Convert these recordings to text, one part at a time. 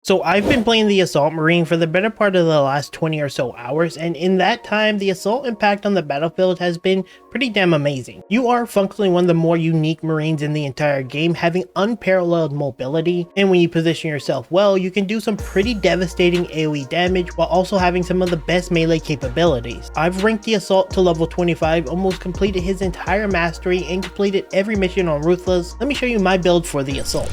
So I've been playing the Assault Marine for the better part of the last 20 or so hours, and in that time, the assault impact on the battlefield has been pretty damn amazing. You are functionally one of the more unique Marines in the entire game, having unparalleled mobility, and when you position yourself well, you can do some pretty devastating AoE damage while also having some of the best melee capabilities. I've ranked the Assault to level 25, almost completed his entire mastery, and completed every mission on Ruthless. Let me show you my build for the Assault.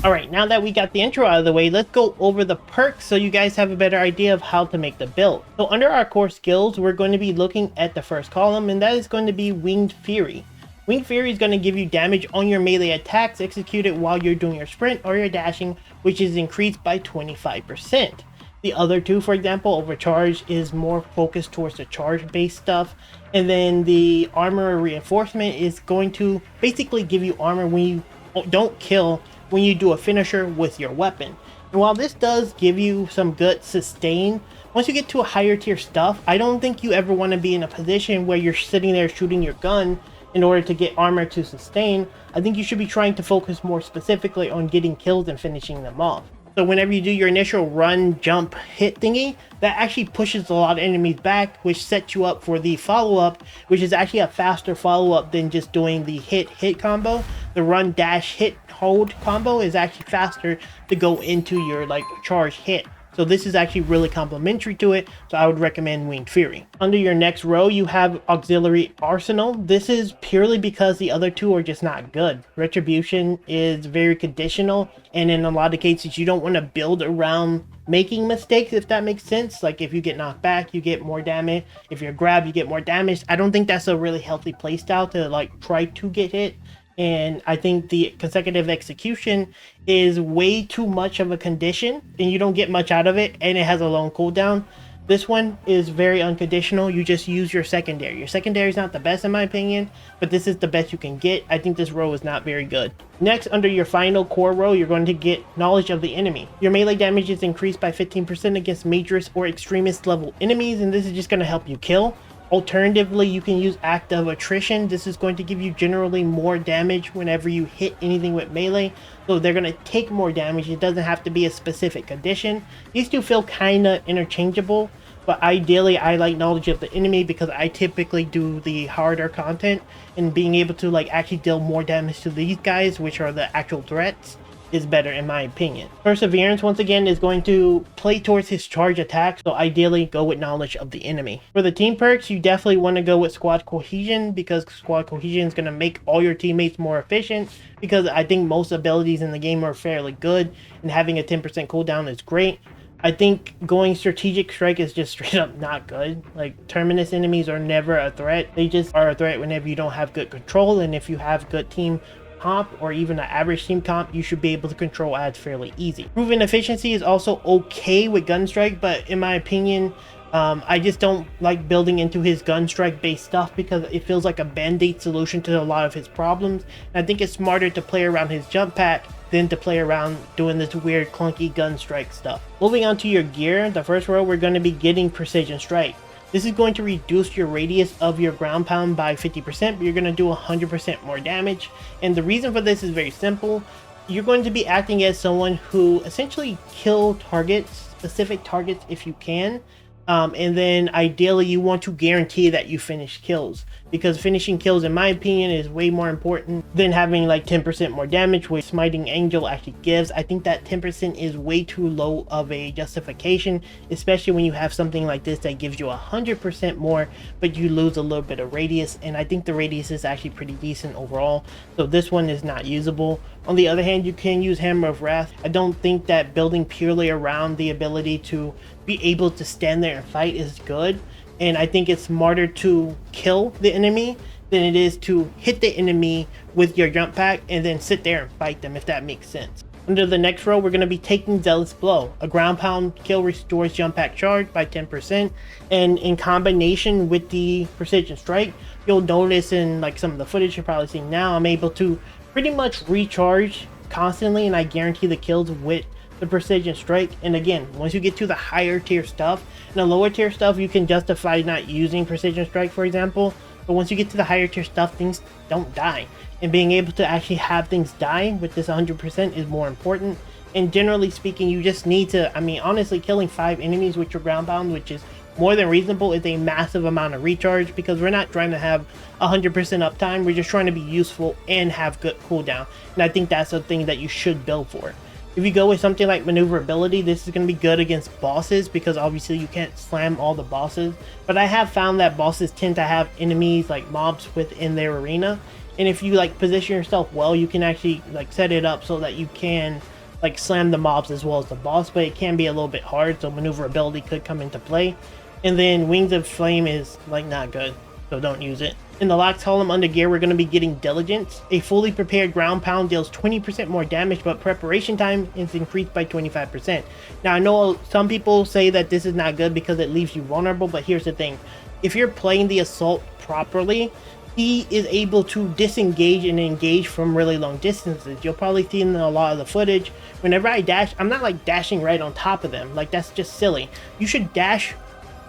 Alright, now that we got the intro out of the way, let's go over the perks so you guys have a better idea of how to make the build. So under our core skills, we're going to be looking at the first column, and that is going to be Winged Fury. Winged Fury is going to give you damage on your melee attacks executed while you're doing your sprint or your dashing, which is increased by 25%. The other two, for example, Overcharge is more focused towards the charge-based stuff, and then the Armor Reinforcement is going to basically give you armor when you don't kill when you do a finisher with your weapon. And while this does give you some good sustain, once you get to a higher tier stuff, I don't think you ever want to be in a position where you're sitting there shooting your gun in order to get armor to sustain. I think you should be trying to focus more specifically on getting kills and finishing them off. So whenever you do your initial run, jump, hit thingy, that actually pushes a lot of enemies back, which sets you up for the follow-up, which is actually a faster follow-up than just doing the hit combo. The run, dash, hit, hold combo is actually faster to go into your charge hit. So this is actually really complementary to it, so I would recommend Winged Fury. Under your next row, you have Auxiliary Arsenal. This is purely because the other two are just not good. Retribution is very conditional, and in a lot of cases, you don't want to build around making mistakes, if that makes sense. Like if you get knocked back, you get more damage. If you're grabbed, you get more damage. I don't think that's a really healthy playstyle to try to get hit. And I think the consecutive execution is way too much of a condition and you don't get much out of it, and it has a long cooldown. This one is very unconditional. You just use your secondary. Your secondary is not the best in my opinion, but this is the best you can get. I think this row is not very good. Next, under your final core row, you're going to get Knowledge of the Enemy. Your melee damage is increased by 15% against Majorist or Extremist level enemies, and this is just going to help you kill. Alternatively, you can use Active Attrition. This is going to give you generally more damage whenever you hit anything with melee, so they're going to take more damage. It doesn't have to be a specific condition. These two feel kind of interchangeable, but ideally I like Knowledge of the Enemy because I typically do the harder content, and being able to actually deal more damage to these guys, which are the actual threats, is better in my opinion. Perseverance, once again, is going to play towards his charge attack, so ideally go with Knowledge of the Enemy. For the team perks, you definitely want to go with Squad Cohesion, because Squad Cohesion is going to make all your teammates more efficient, because I think most abilities in the game are fairly good, and having a 10% cooldown is great. I think going Strategic Strike is just straight up not good. Terminus enemies are never a threat. They just are a threat whenever you don't have good control, and if you have good team comp or even an average team comp, you should be able to control ads fairly easy. Proven Efficiency is also okay with Gunstrike, but in my opinion, I just don't like building into his Gunstrike based stuff because it feels like a band-aid solution to a lot of his problems. And I think it's smarter to play around his jump pack than to play around doing this weird clunky Gunstrike stuff. Moving on to your gear, the first row we're going to be getting Precision Strike. This is going to reduce your radius of your ground pound by 50%, but you're going to do 100% more damage. And the reason for this is very simple. You're going to be acting as someone who essentially kill targets, specific targets if you can. And then ideally you want to guarantee that you finish kills, because finishing kills in my opinion is way more important than having 10% more damage, which Smiting Angel actually gives. I think that 10% is way too low of a justification, especially when you have something like this that gives you 100% more but you lose a little bit of radius, and I think the radius is actually pretty decent overall, so this one is not usable. On the other hand, you can use Hammer of Wrath. I don't think that building purely around the ability to be able to stand there and fight is good, and I think it's smarter to kill the enemy than it is to hit the enemy with your jump pack and then sit there and fight them, if that makes sense. Under the next row, we're going to be taking Zealous Blow. A ground pound kill restores jump pack charge by 10%, and in combination with the Precision Strike, you'll notice in some of the footage you're probably seeing now, I'm able to pretty much recharge constantly, and I guarantee the kills with the Precision Strike. And again, once you get to the higher tier stuff, and the lower tier stuff you can justify not using Precision Strike, for example, but once you get to the higher tier stuff, things don't die, and being able to actually have things die with this 100% is more important. And generally speaking, you just need to, I mean, honestly, killing 5 enemies with your ground pound, which is more than reasonable, is a massive amount of recharge, because we're not trying to have 100% uptime. We're just trying to be useful and have good cooldown. And I think that's a thing that you should build for. If you go with something like maneuverability, this is going to be good against bosses, because obviously you can't slam all the bosses. But I have found that bosses tend to have enemies like mobs within their arena. And if you like position yourself well, you can actually like set it up so that you can like slam the mobs as well as the boss, but it can be a little bit hard, so maneuverability could come into play. And then Wings of Flame is like not good, so don't use it. In the locked column under gear, we're going to be getting Diligence. A fully prepared ground pound deals 20% more damage, but preparation time is increased by 25%. Now I know some people say that this is not good because it leaves you vulnerable, but here's the thing. If you're playing the assault properly, he is able to disengage and engage from really long distances. You'll probably see in a lot of the footage, whenever I dash, I'm not like dashing right on top of them. Like, that's just silly. You should dash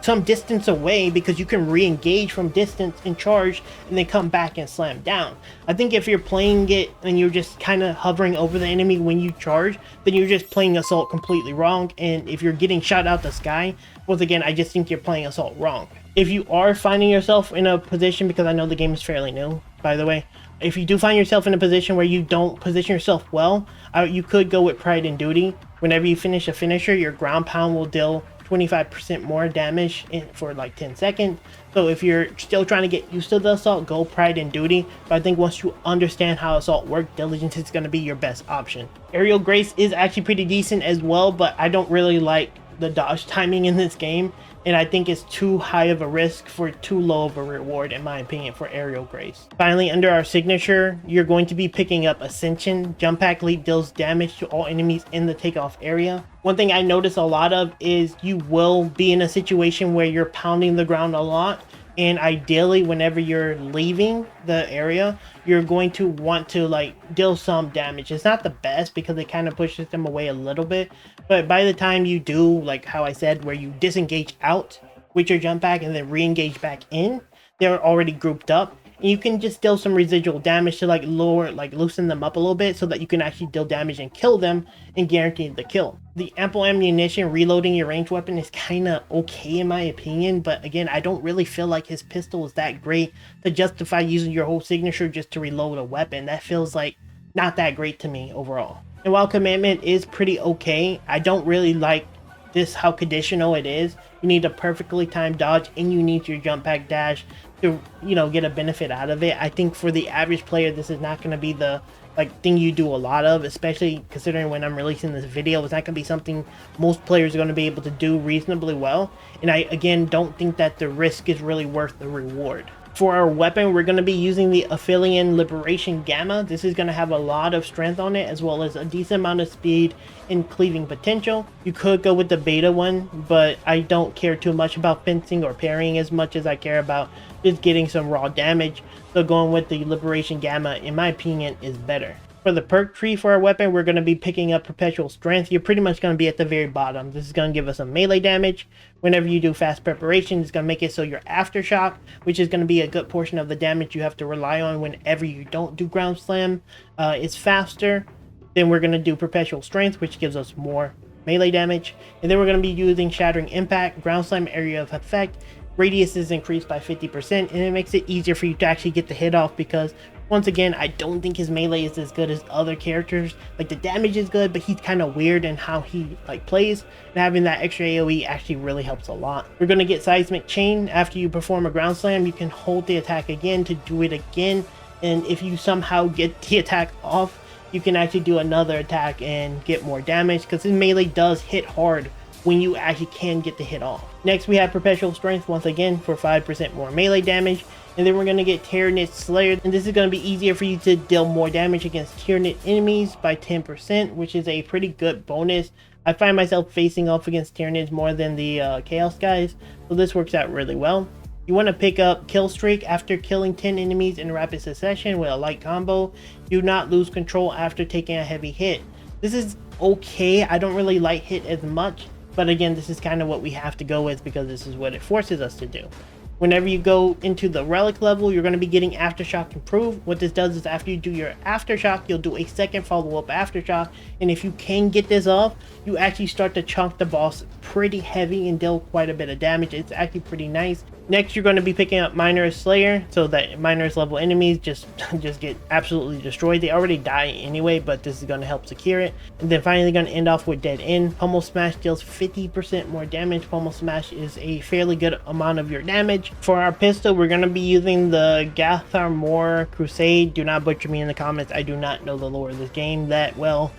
some distance away, because you can re-engage from distance and charge and then come back and slam down. I think if you're playing it and you're just kind of hovering over the enemy when you charge, then you're just playing assault completely wrong. And if you're getting shot out the sky, once again, I just think you're playing assault wrong. If you are finding yourself in a position, because I know the game is fairly new, by the way, if you do find yourself in a position where you don't position yourself well, you could go with Pride and Duty. Whenever you finish a finisher, your ground pound will deal 25% more damage for like 10 seconds. So if you're still trying to get used to the assault, go Pride and Duty. But I think once you understand how assault works, Diligence is going to be your best option. Aerial Grace is actually pretty decent as well, but I don't really like the dodge timing in this game, and I think it's too high of a risk for too low of a reward, in my opinion, for Aerial Grace. Finally, under our signature, you're going to be picking up Ascension. Jump Pack Leap deals damage to all enemies in the takeoff area. One thing I notice a lot of is you will be in a situation where you're pounding the ground a lot, and ideally whenever you're leaving the area, you're going to want to like deal some damage. It's not the best because it kind of pushes them away a little bit, but by the time you do, like how I said, where you disengage out with your jump pack and then re-engage back in, they're already grouped up. And you can just deal some residual damage to like loosen them up a little bit, so that you can actually deal damage and kill them and guarantee the kill. The ample ammunition reloading your ranged weapon is kind of okay in my opinion, but again, I don't really feel like his pistol is that great to justify using your whole signature just to reload a weapon. That feels like not that great to me overall. And while commandment is pretty okay, I don't really like this how conditional it is. You need a perfectly timed dodge and you need your jump pack dash to, you know, get a benefit out of it. I think for the average player, this is not going to be the thing you do a lot of, especially considering when I'm releasing this video, it's not going to be something most players are going to be able to do reasonably well. And I again don't think that the risk is really worth the reward. For our weapon, we're going to be using the Aphelion Liberation Gamma. This is going to have a lot of strength on it, as well as a decent amount of speed and cleaving potential. You could go with the beta one, but I don't care too much about fencing or parrying as much as I care about just getting some raw damage. So going with the Liberation Gamma, in my opinion, is better. For the perk tree for our weapon, we're going to be picking up Perpetual Strength. You're pretty much going to be at the very bottom. This is going to give us some melee damage. Whenever you do fast preparation, it's going to make it so your aftershock, which is going to be a good portion of the damage you have to rely on whenever you don't do ground slam, is faster. Then we're going to do Perpetual Strength, which gives us more melee damage. And then we're going to be using Shattering Impact, Ground Slam area of effect. Radius is increased by 50%, and it makes it easier for you to actually get the hit off, because once again, I don't think his melee is as good as other characters. Like, the damage is good, but he's kind of weird in how he plays, and having that extra AoE actually really helps a lot. We're going to get Seismic Chain. After you perform a ground slam, you can hold the attack again to do it again, and if you somehow get the attack off, you can actually do another attack and get more damage, because his melee does hit hard when you actually can get the hit off. Next, we have Perpetual Strength once again for 5% more melee damage. And then we're going to get Tyranid Slayer, and this is going to be easier for you to deal more damage against Tyranid enemies by 10%, which is a pretty good bonus. I find myself facing off against Tyranids more than the Chaos guys, so this works out really well. You want to pick up Kill Streak after killing 10 enemies in rapid succession with a light combo. Do not lose control after taking a heavy hit. This is okay. I don't really light hit as much, but again, this is kind of what we have to go with because this is what it forces us to do. Whenever you go into the relic level, you're going to be getting aftershock improved. What this does is after you do your aftershock, you'll do a second follow-up aftershock, and if you can get this off, you actually start to chunk the boss pretty heavy and deal quite a bit of damage. It's actually pretty nice. Next, you're going to be picking up Minor's Slayer, so that Minor's level enemies just get absolutely destroyed. They already die anyway, but this is going to help secure it. And then finally going to end off with Dead End. Pummel Smash deals 50% more damage. Pummel Smash is a fairly good amount of your damage. For our pistol, we're going to be using the Gatharmor Crusade. Do not butcher me in the comments. I do not know the lore of this game that well.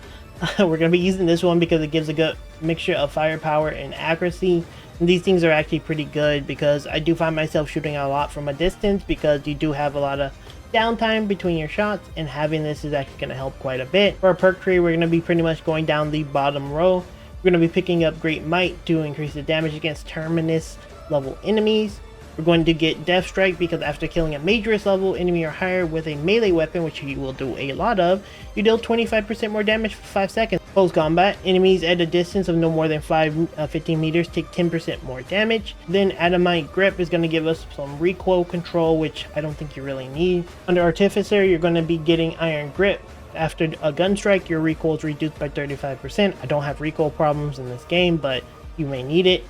We're going to be using this one because it gives a good mixture of firepower and accuracy. And these things are actually pretty good because I do find myself shooting a lot from a distance because you do have a lot of downtime between your shots, and having this is actually going to help quite a bit. For our perk tree, we're going to be pretty much going down the bottom row. We're going to be picking up Great Might to increase the damage against Terminus level enemies. We're going to get Death Strike because after killing a Majorus level enemy or higher with a melee weapon, which you will do a lot of, you deal 25% more damage for 5 seconds. Post combat, enemies at a distance of no more than 15 meters take 10% more damage. Then Adamite Grip is going to give us some recoil control, which I don't think you really need. Under Artificer, you're going to be getting Iron Grip. After a gun strike, your recoil is reduced by 35%. I don't have recoil problems in this game, but you may need it.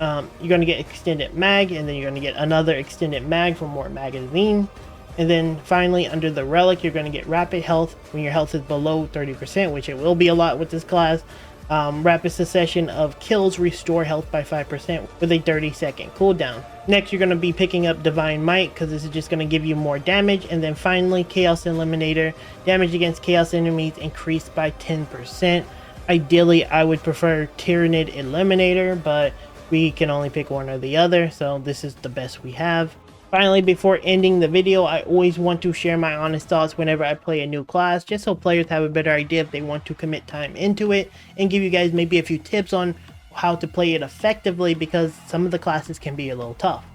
You're going to get extended mag, and then you're going to get another extended mag for more magazine. And then finally, under the relic, you're going to get rapid health when your health is below 30%, which it will be a lot with this class. Rapid succession of kills restore health by 5% with a 30-second cooldown. Next, you're going to be picking up Divine Might because this is just going to give you more damage. And then finally, Chaos Eliminator. Damage against Chaos enemies increased by 10%. Ideally, I would prefer Tyrannid Eliminator, but we can only pick one or the other, so this is the best we have. Finally, before ending the video, I always want to share my honest thoughts whenever I play a new class, just so players have a better idea if they want to commit time into it, and give you guys maybe a few tips on how to play it effectively, because some of the classes can be a little tough.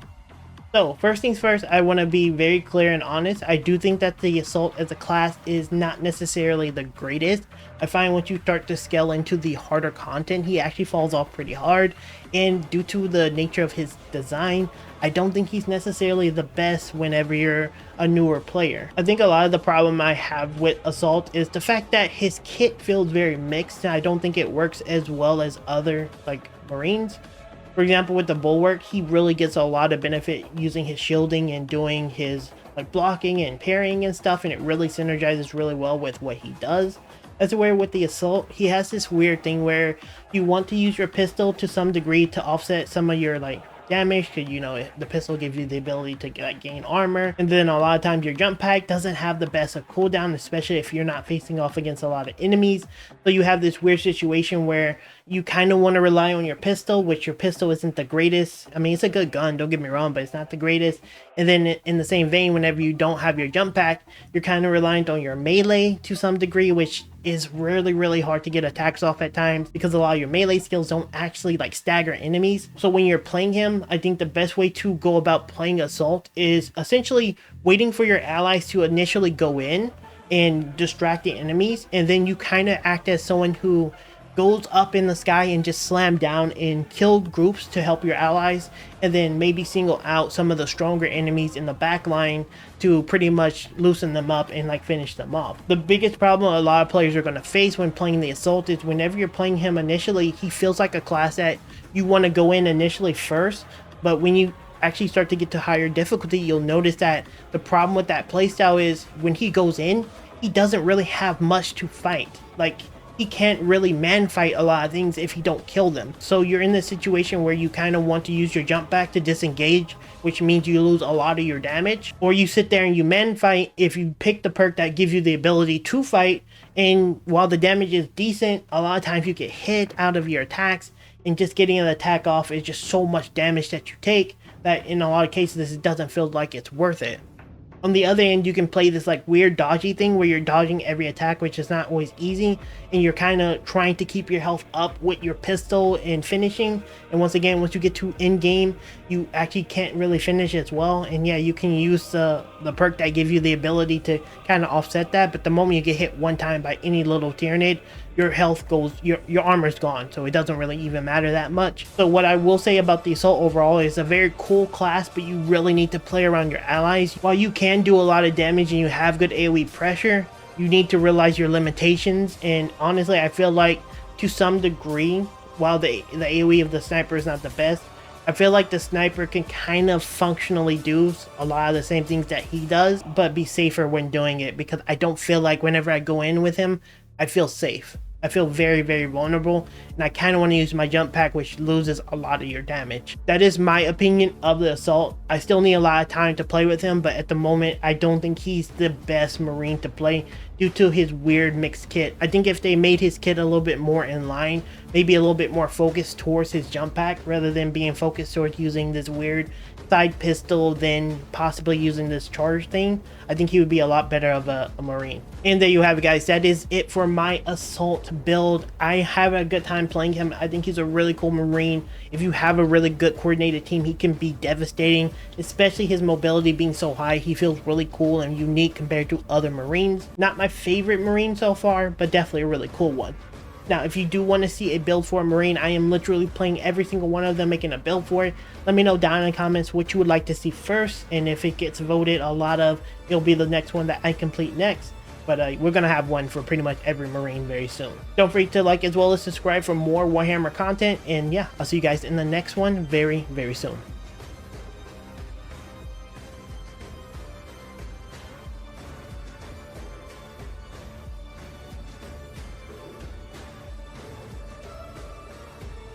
So first things first, I want to be very clear and honest. I do think that the Assault as a class is not necessarily the greatest. I find once you start to scale into the harder content, he actually falls off pretty hard. And due to the nature of his design, I don't think he's necessarily the best whenever you're a newer player. I think a lot of the problem I have with Assault is the fact that his kit feels very mixed, and I don't think it works as well as other like Marines. For example, with the Bulwark, he really gets a lot of benefit using his shielding and doing his like blocking and parrying and stuff, and it really synergizes really well with what he does. As where with the Assault, he has this weird thing where you want to use your pistol to some degree to offset some of your like damage, because you know the pistol gives you the ability to like gain armor, and then a lot of times your jump pack doesn't have the best of cooldown, especially if you're not facing off against a lot of enemies. So you have this weird situation where you kind of want to rely on your pistol, which your pistol isn't the greatest. I mean, it's a good gun, don't get me wrong, but it's not the greatest. And then in the same vein, whenever you don't have your jump pack, you're kind of reliant on your melee to some degree, which is really hard to get attacks off at times because a lot of your melee skills don't actually like stagger enemies. So when you're playing him, I think the best way to go about playing Assault is essentially waiting for your allies to initially go in and distract the enemies, and then you kind of act as someone who goes up in the sky and just slam down and kill groups to help your allies, and then maybe single out some of the stronger enemies in the back line to pretty much loosen them up and like finish them off. The biggest problem a lot of players are going to face when playing the Assault is whenever you're playing him initially, he feels like a class that you want to go in initially first, but when you actually start to get to higher difficulty, you'll notice that the problem with that playstyle is when he goes in, he doesn't really have much to fight. Like, he can't really man fight a lot of things if you don't kill them. So you're in this situation where you kind of want to use your jump back to disengage, which means you lose a lot of your damage, or you sit there and you man fight if you pick the perk that gives you the ability to fight, and while the damage is decent, a lot of times you get hit out of your attacks, and just getting an attack off is just so much damage that you take that in a lot of cases it doesn't feel like it's worth it. On the other end, you can play this like weird dodgy thing where you're dodging every attack, which is not always easy, and you're kind of trying to keep your health up with your pistol and finishing. And once again, once you get to end game, you actually can't really finish as well. And yeah, you can use the perk that gives you the ability to kind of offset that, but the moment you get hit one time by any little Tyrannid, your health goes, your armor's gone, so it doesn't really even matter that much. So what I will say about the Assault overall is a very cool class, but you really need to play around your allies. While you can do a lot of damage and you have good AoE pressure, you need to realize your limitations. And honestly, I feel like to some degree, while the AoE of the sniper is not the best, I feel like the sniper can kind of functionally do a lot of the same things that he does, but be safer when doing it, because I don't feel like whenever I go in with him, I feel safe. I feel very, very vulnerable, and I kind of want to use my jump pack, which loses a lot of your damage. That is my opinion of the Assault. I still need a lot of time to play with him, but at the moment, I don't think he's the best Marine to play due to his weird mixed kit. I think if they made his kit a little bit more in line, maybe a little bit more focused towards his jump pack, rather than being focused towards using this weird side pistol, then possibly using this charge thing, I think he would be a lot better of a Marine. And there you have it, guys. That is it for my Assault build. I have a good time playing him. I think he's a really cool Marine. If you have a really good coordinated team, he can be devastating, especially his mobility being so high. He feels really cool and unique compared to other Marines. Not my favorite Marine so far, but definitely a really cool one. Now, if you do want to see a build for a Marine, I am literally playing every single one of them, making a build for it. Let me know down in the comments what you would like to see first, and if it gets voted a lot of, it'll be the next one that I complete next. But we're going to have one for pretty much every Marine very soon. Don't forget to like as well as subscribe for more Warhammer content, and yeah, I'll see you guys in the next one very, very soon.